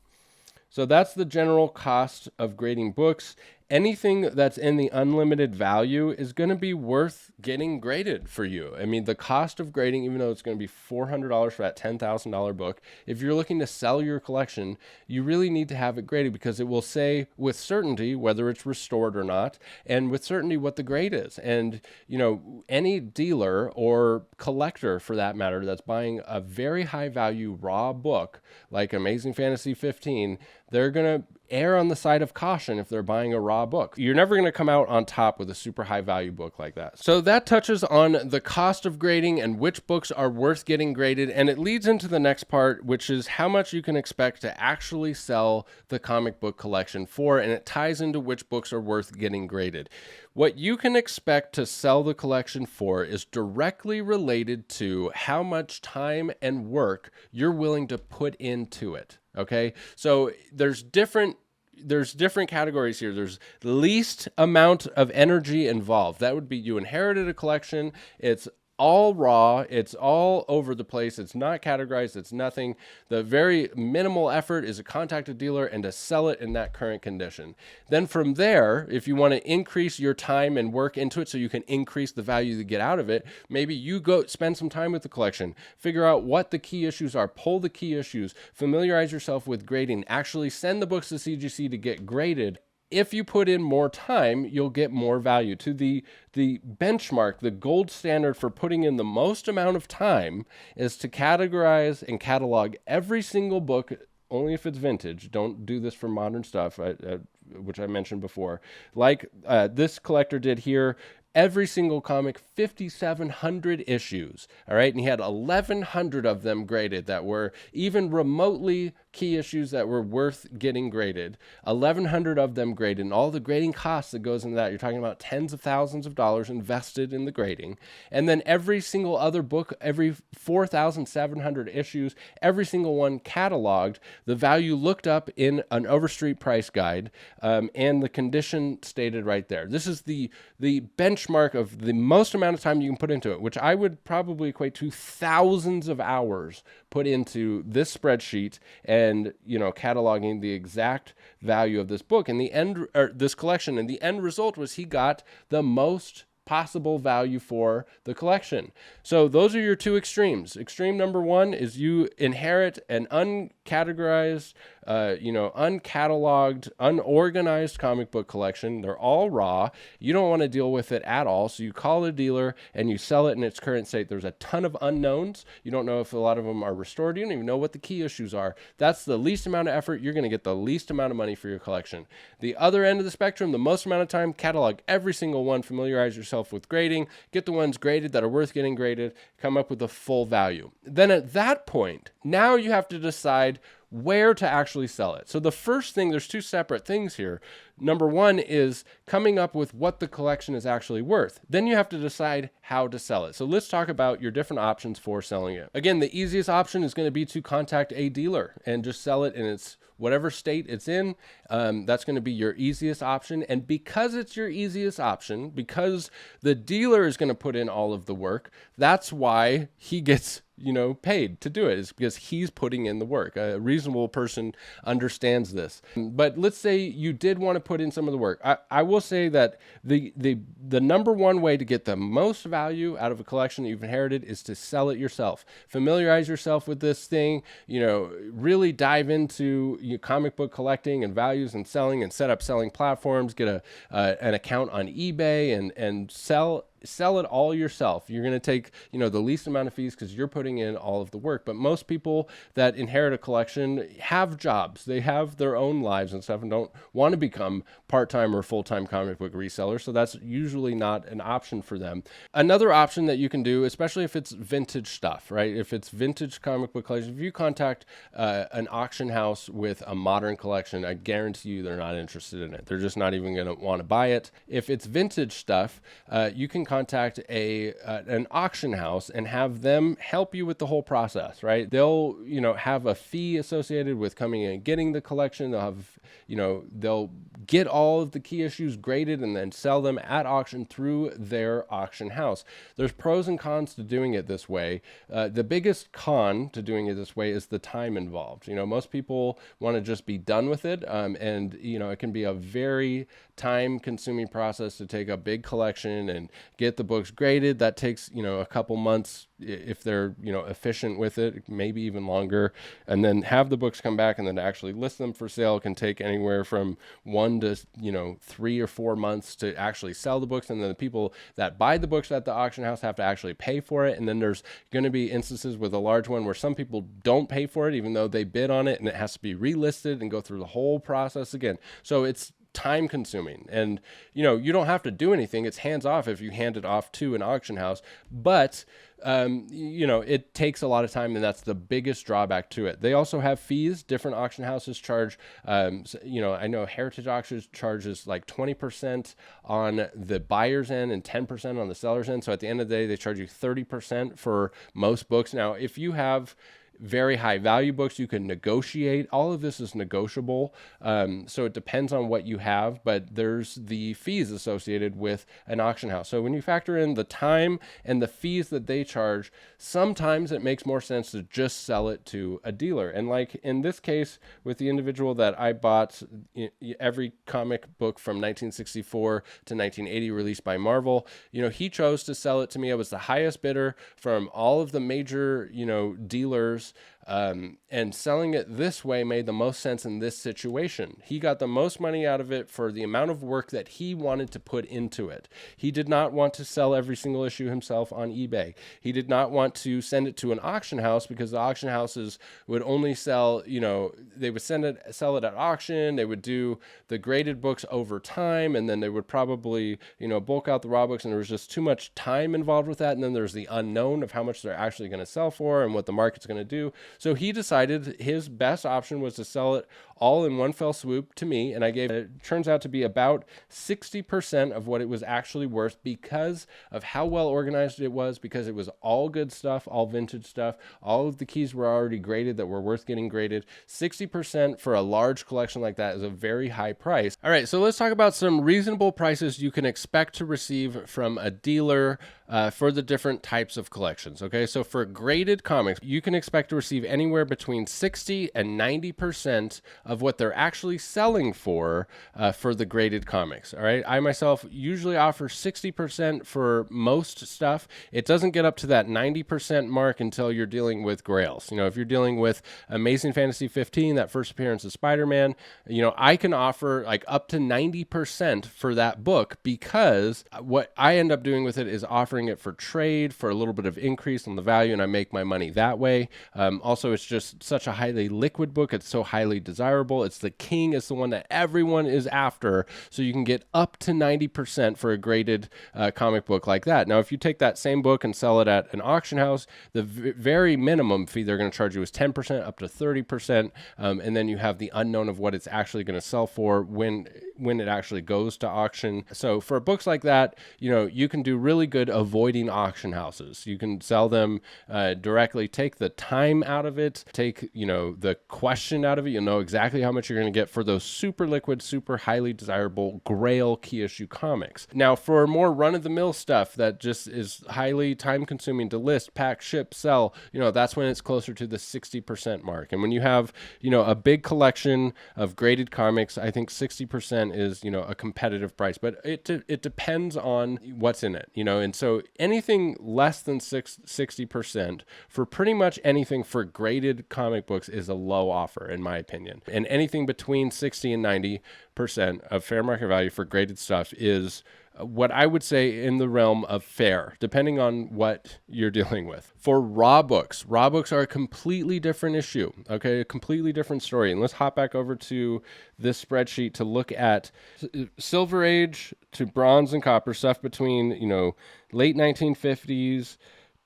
So that's the general cost of grading books. Anything that's in the unlimited value is going to be worth getting graded for you. I mean, the cost of grading, even though it's going to be $400 for that $10,000 book, if you're looking to sell your collection, you really need to have it graded because it will say with certainty whether it's restored or not, and with certainty what the grade is. And, you know, any dealer or collector for that matter that's buying a very high value raw book like Amazing Fantasy 15, they're going to err on the side of caution if they're buying a raw book. You're never going to come out on top with a super high value book like that. So that touches on the cost of grading and which books are worth getting graded. And it leads into the next part, which is how much you can expect to actually sell the comic book collection for. And it ties into which books are worth getting graded. What you can expect to sell the collection for is directly related to how much time and work you're willing to put into it. Okay, so there's different categories here. There's least amount of energy involved. That would be you inherited a collection. It's all raw. It's all over the place. It's not categorized. It's nothing. The very minimal effort is to contact a dealer and to sell it in that current condition. Then from there, if you want to increase your time and work into it so you can increase the value you get out of it, maybe you go spend some time with the collection, figure out what the key issues are, pull the key issues, familiarize yourself with grading, actually send the books to CGC to get graded. If you put in more time, you'll get more value. To the benchmark, the gold standard for putting in the most amount of time is to categorize and catalog every single book, only if it's vintage. Don't do this for modern stuff, which I mentioned before. Like this collector did here, every single comic, 5,700 issues, all right? And he had 1,100 of them graded that were even remotely key issues that were worth getting graded. 1,100 of them graded, and all the grading costs that goes into that. You're talking about tens of thousands of dollars invested in the grading. And then every single other book, every 4,700 issues, every single one cataloged, the value looked up in an Overstreet price guide, and the condition stated right there. This is the benchmark of the most amount of time you can put into it, which I would probably equate to thousands of hours put into this spreadsheet and, you know, cataloging the exact value of this book and the end, or this collection. And the end result was he got the most possible value for the collection. So those are your two extremes. Extreme number one is you inherit an uncategorized, uncatalogued, unorganized comic book collection. They're all raw. You don't want to deal with it at all. So you call a dealer and you sell it in its current state. There's a ton of unknowns. You don't know if a lot of them are restored. You don't even know what the key issues are. That's the least amount of effort. You're going to get the least amount of money for your collection. The other end of the spectrum, the most amount of time, catalog every single one, familiarize yourself with grading, get the ones graded that are worth getting graded, come up with a full value. Then at that point, now you have to decide where to actually sell it. So the first thing, there's two separate things here. Number one is coming up with what the collection is actually worth. Then you have to decide how to sell it. So let's talk about your different options for selling it. Again, the easiest option is going to be to contact a dealer and just sell it in its whatever state it's in. That's going to be your easiest option. And because it's your easiest option, because the dealer is going to put in all of the work, that's why he gets paid to do it, is because he's putting in the work. A reasonable person understands this. But let's say you did want to put in some of the work. I will say that the number one way to get the most value out of a collection that you've inherited is to sell it yourself. Familiarize yourself with this thing, really dive into comic book collecting and values and selling, and set up selling platforms, get an account on eBay and sell sell it all yourself. You're going to take, the least amount of fees because you're putting in all of the work. But most people that inherit a collection have jobs. They have their own lives and stuff and don't want to become part-time or full-time comic book resellers. So that's usually not an option for them. Another option that you can do, especially if it's vintage stuff, right? If it's vintage comic book collection, if you contact an auction house with a modern collection, I guarantee you they're not interested in it. They're just not even going to want to buy it. If it's vintage stuff, you can contact an auction house and have them help you with the whole process, right? They'll, have a fee associated with coming in and getting the collection. They'll have, they'll get all of the key issues graded and then sell them at auction through their auction house. There's pros and cons to doing it this way. The biggest con to doing it this way is the time involved. Most people want to just be done with it. And, it can be a very time consuming process to take a big collection and get the books graded. That takes, a couple months if they're, efficient with it, maybe even longer, and then have the books come back and then actually list them for sale can take anywhere from 1 to, 3 or 4 months to actually sell the books. And then the people that buy the books at the auction house have to actually pay for it. And then there's going to be instances with a large one where some people don't pay for it, even though they bid on it, and it has to be relisted and go through the whole process again. So it's time consuming, and you don't have to do anything. It's hands off if you hand it off to an auction house, but it takes a lot of time, and that's the biggest drawback to it. They also have fees. Different auction houses charge, I know Heritage Auctions charges like 20% on the buyer's end and 10% on the seller's end. So at the end of the day, they charge you 30% for most books. Now, if you have very high value books, you can negotiate. All of this is negotiable. So it depends on what you have, but there's the fees associated with an auction house. So when you factor in the time and the fees that they charge, sometimes it makes more sense to just sell it to a dealer. And like in this case with the individual that I bought every comic book from 1964 to 1980 released by Marvel, he chose to sell it to me. I was the highest bidder from all of the major, dealers. And selling it this way made the most sense in this situation. He got the most money out of it for the amount of work that he wanted to put into it. He did not want to sell every single issue himself on eBay. He did not want to send it to an auction house because the auction houses would only sell, they would sell it at auction. They would do the graded books over time, and then they would probably, bulk out the raw books, and there was just too much time involved with that. And then there's the unknown of how much they're actually going to sell for and what the market's going to do. So he decided his best option was to sell it all in one fell swoop to me, and it turns out to be about 60% of what it was actually worth because of how well organized it was, because it was all good stuff, all vintage stuff. All of the keys were already graded that were worth getting graded. 60% for a large collection like that is a very high price. All right, so let's talk about some reasonable prices you can expect to receive from a dealer for the different types of collections. Okay, so for graded comics, you can expect to receive anywhere between 60 and 90% of what they're actually selling for the graded comics. All right, I myself usually offer 60% for most stuff. It doesn't get up to that 90% mark until you're dealing with grails. If you're dealing with Amazing Fantasy 15, that first appearance of Spider-Man, I can offer like up to 90% for that book, because what I end up doing with it is offering it for trade for a little bit of increase on the value, and I make my money that way. Also, it's just such a highly liquid book. It's so highly desirable. It's the king. It's the one that everyone is after. So you can get up to 90% for a graded comic book like that. Now, if you take that same book and sell it at an auction house, the very minimum fee they're going to charge you is 10% up to 30%. And then you have the unknown of what it's actually going to sell for when it actually goes to auction. So for books like that, you can do really good avoiding auction houses. You can sell them directly, take the time out of it, take, the question out of it. You'll know exactly how much you're going to get for those super liquid, super highly desirable grail key issue comics. Now, for more run-of-the-mill stuff that just is highly time-consuming to list, pack, ship, sell, that's when it's closer to the 60% mark. And when you have, a big collection of graded comics, I think 60% is, a competitive price. But it depends on what's in it, and so anything less than 60% for pretty much anything for graded comic books is a low offer, in my opinion. And anything between 60 and 90% of fair market value for graded stuff is what I would say in the realm of fair, depending on what you're dealing with. For raw books are a completely different issue, okay? A completely different story. And let's hop back over to this spreadsheet to look at Silver Age to Bronze and Copper, stuff between, late 1950s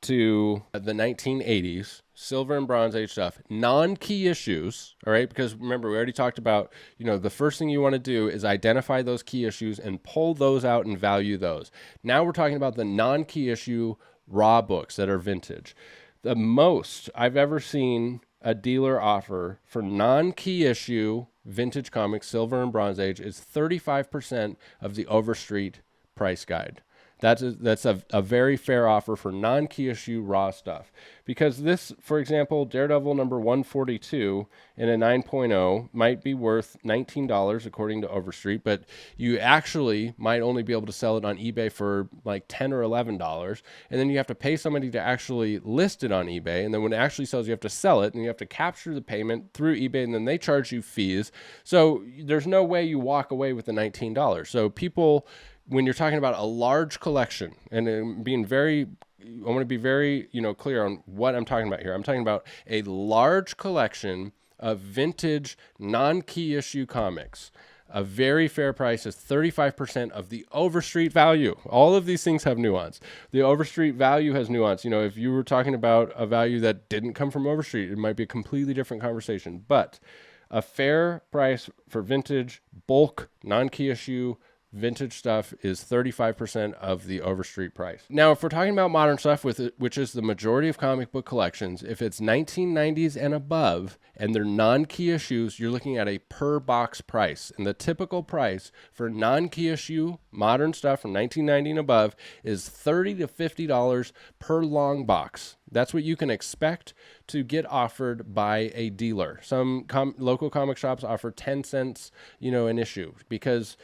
to the 1980s, Silver and Bronze Age stuff, non-key issues, all right? Because remember, we already talked about, the first thing you want to do is identify those key issues and pull those out and value those. Now we're talking about the non-key issue raw books that are vintage. The most I've ever seen a dealer offer for non-key issue vintage comics, Silver and Bronze Age, is 35% of the Overstreet price guide. That's a very fair offer for non-key issue raw stuff. Because this, for example, Daredevil number 142 in a 9.0 might be worth $19 according to Overstreet, but you actually might only be able to sell it on eBay for like $10 or $11. And then you have to pay somebody to actually list it on eBay. And then when it actually sells, you have to sell it and you have to capture the payment through eBay, and then they charge you fees. So there's no way you walk away with the $19. So people, when you're talking about a large collection, and I want to be very, clear on what I'm talking about here. I'm talking about a large collection of vintage non-key issue comics. A very fair price is 35% of the Overstreet value. All of these things have nuance. The Overstreet value has nuance. If you were talking about a value that didn't come from Overstreet, it might be a completely different conversation. But a fair price for vintage, bulk, non-key issue, vintage stuff is 35% of the Overstreet price. Now, if we're talking about modern stuff, which is the majority of comic book collections, if it's 1990s and above and they're non-key issues, you're looking at a per box price. And the typical price for non-key issue modern stuff from 1990 and above is $30 to $50 per long box. That's what you can expect to get offered by a dealer. Some local comic shops offer 10 cents, an issue, because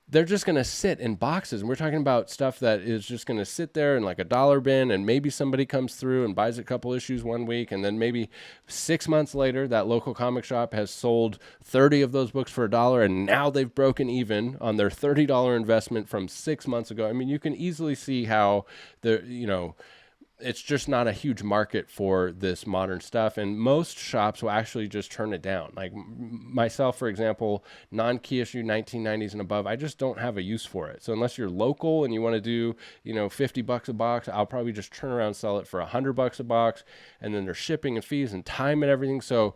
they're just going to sit in boxes. And we're talking about stuff that is just going to sit there in like a dollar bin, and maybe somebody comes through and buys a couple issues one week, and then maybe 6 months later, that local comic shop has sold 30 of those books for $1, and now they've broken even on their $30 investment from 6 months ago. I mean, you can easily see how it's just not a huge market for this modern stuff. And most shops will actually just turn it down. Like myself, for example, non-key issue 1990s and above, I just don't have a use for it. So unless you're local and you want to do, $50 a box, I'll probably just turn around and sell it for $100 a box. And then there's shipping and fees and time and everything. So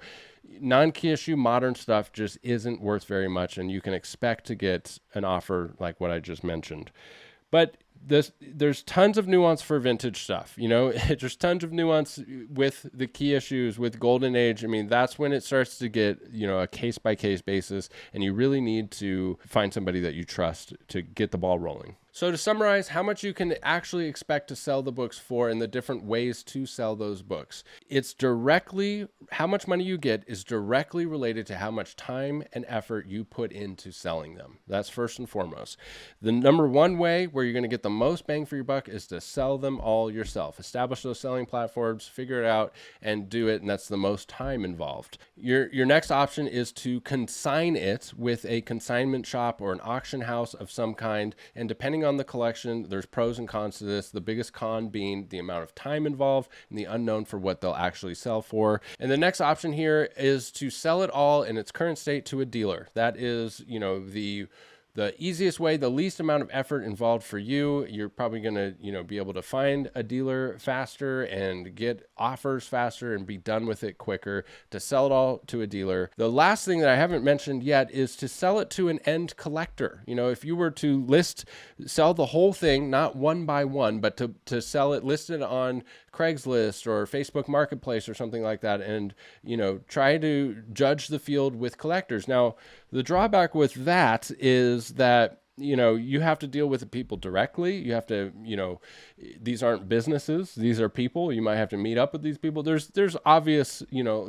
non-key issue modern stuff just isn't worth very much. And you can expect to get an offer like what I just mentioned. But there's tons of nuance for vintage stuff. There's tons of nuance with the key issues, with Golden Age. I mean, that's when it starts to get, a case by case basis, and you really need to find somebody that you trust to get the ball rolling. So to summarize, how much you can actually expect to sell the books for and the different ways to sell those books. How much money you get is directly related to how much time and effort you put into selling them. That's first and foremost. The number one way where you're going to get the most bang for your buck is to sell them all yourself. Establish those selling platforms, figure it out, and do it, and that's the most time involved. Your next option is to consign it with a consignment shop or an auction house of some kind, and depending on the collection, there's pros and cons to this. The biggest con being the amount of time involved and the unknown for what they'll actually sell for. And the next option here is to sell it all in its current state to a dealer. That is, the easiest way, the least amount of effort involved for you. You're probably going to, be able to find a dealer faster and get offers faster and be done with it quicker to sell it all to a dealer. The last thing that I haven't mentioned yet is to sell it to an end collector. If you were to sell the whole thing, not one by one, but to sell it listed on Craigslist or Facebook Marketplace or something like that, and try to judge the field with collectors. Now, the drawback with that is that you have to deal with the people directly. You have to, these aren't businesses. These are people. You might have to meet up with these people. There's obvious,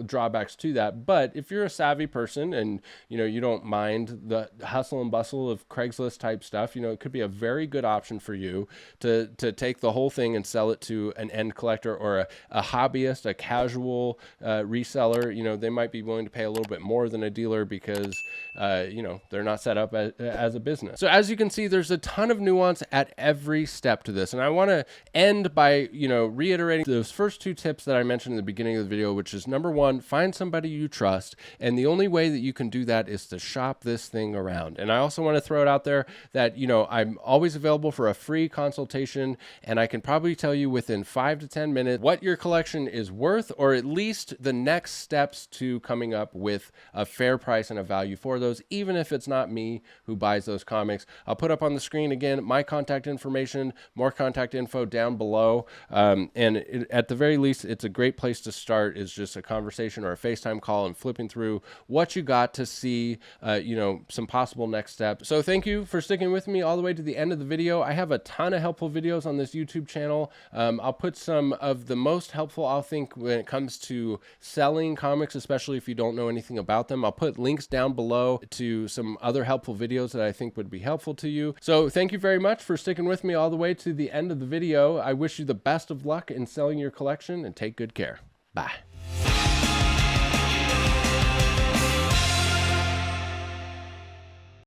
drawbacks to that. But if you're a savvy person and, you don't mind the hustle and bustle of Craigslist type stuff, it could be a very good option for you to take the whole thing and sell it to an end collector or a hobbyist, a casual reseller. They might be willing to pay a little bit more than a dealer because, they're not set up as a business. So as you can see, there's a ton of nuance at every step to this. And I want to end by, reiterating those first two tips that I mentioned in the beginning of the video, which is number one, find somebody you trust. And the only way that you can do that is to shop this thing around. And I also want to throw it out there that, I'm always available for a free consultation, and I can probably tell you within 5 to 10 minutes what your collection is worth, or at least the next steps to coming up with a fair price and a value for those, even if it's not me who buys those comics. I'll put up on the screen again my contact information, more contact info down below. At the very least, it's a great place to start, is just a conversation or a FaceTime call and flipping through what you got to see, some possible next steps. So thank you for sticking with me all the way to the end of the video. I have a ton of helpful videos on this YouTube channel. I'll put some of the most helpful, I think, when it comes to selling comics, especially if you don't know anything about them. I'll put links down below to some other helpful videos that I think would be helpful to you. So thank you very much for sticking with me all the way to the end of the video. I wish you the best of luck in selling your collection, and take good care. Bye.